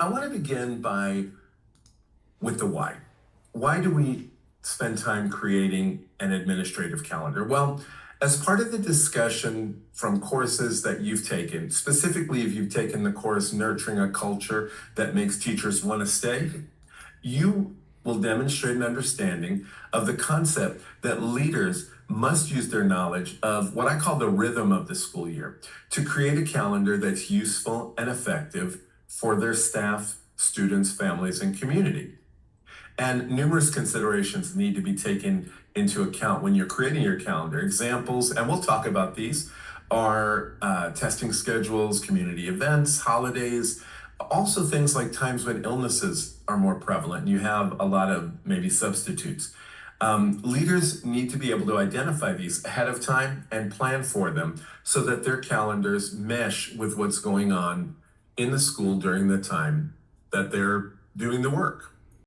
I want to begin with the why. Why do we spend time creating an administrative calendar? Well, as part of the discussion from courses that you've taken, specifically if you've taken the course Nurturing a Culture That Makes Teachers Want to Stay, you will demonstrate an understanding of the concept that leaders must use their knowledge of what I call the rhythm of the school year to create a calendar that's useful and effective for their staff, students, families, and community. And numerous considerations need to be taken into account when you're creating your calendar. Examples, and we'll talk about these, are testing schedules, community events, holidays, also things like times when illnesses are more prevalent and you have a lot of maybe substitutes. Leaders need to be able to identify these ahead of time and plan for them so that their calendars mesh with what's going on in the school during the time that they're doing the work.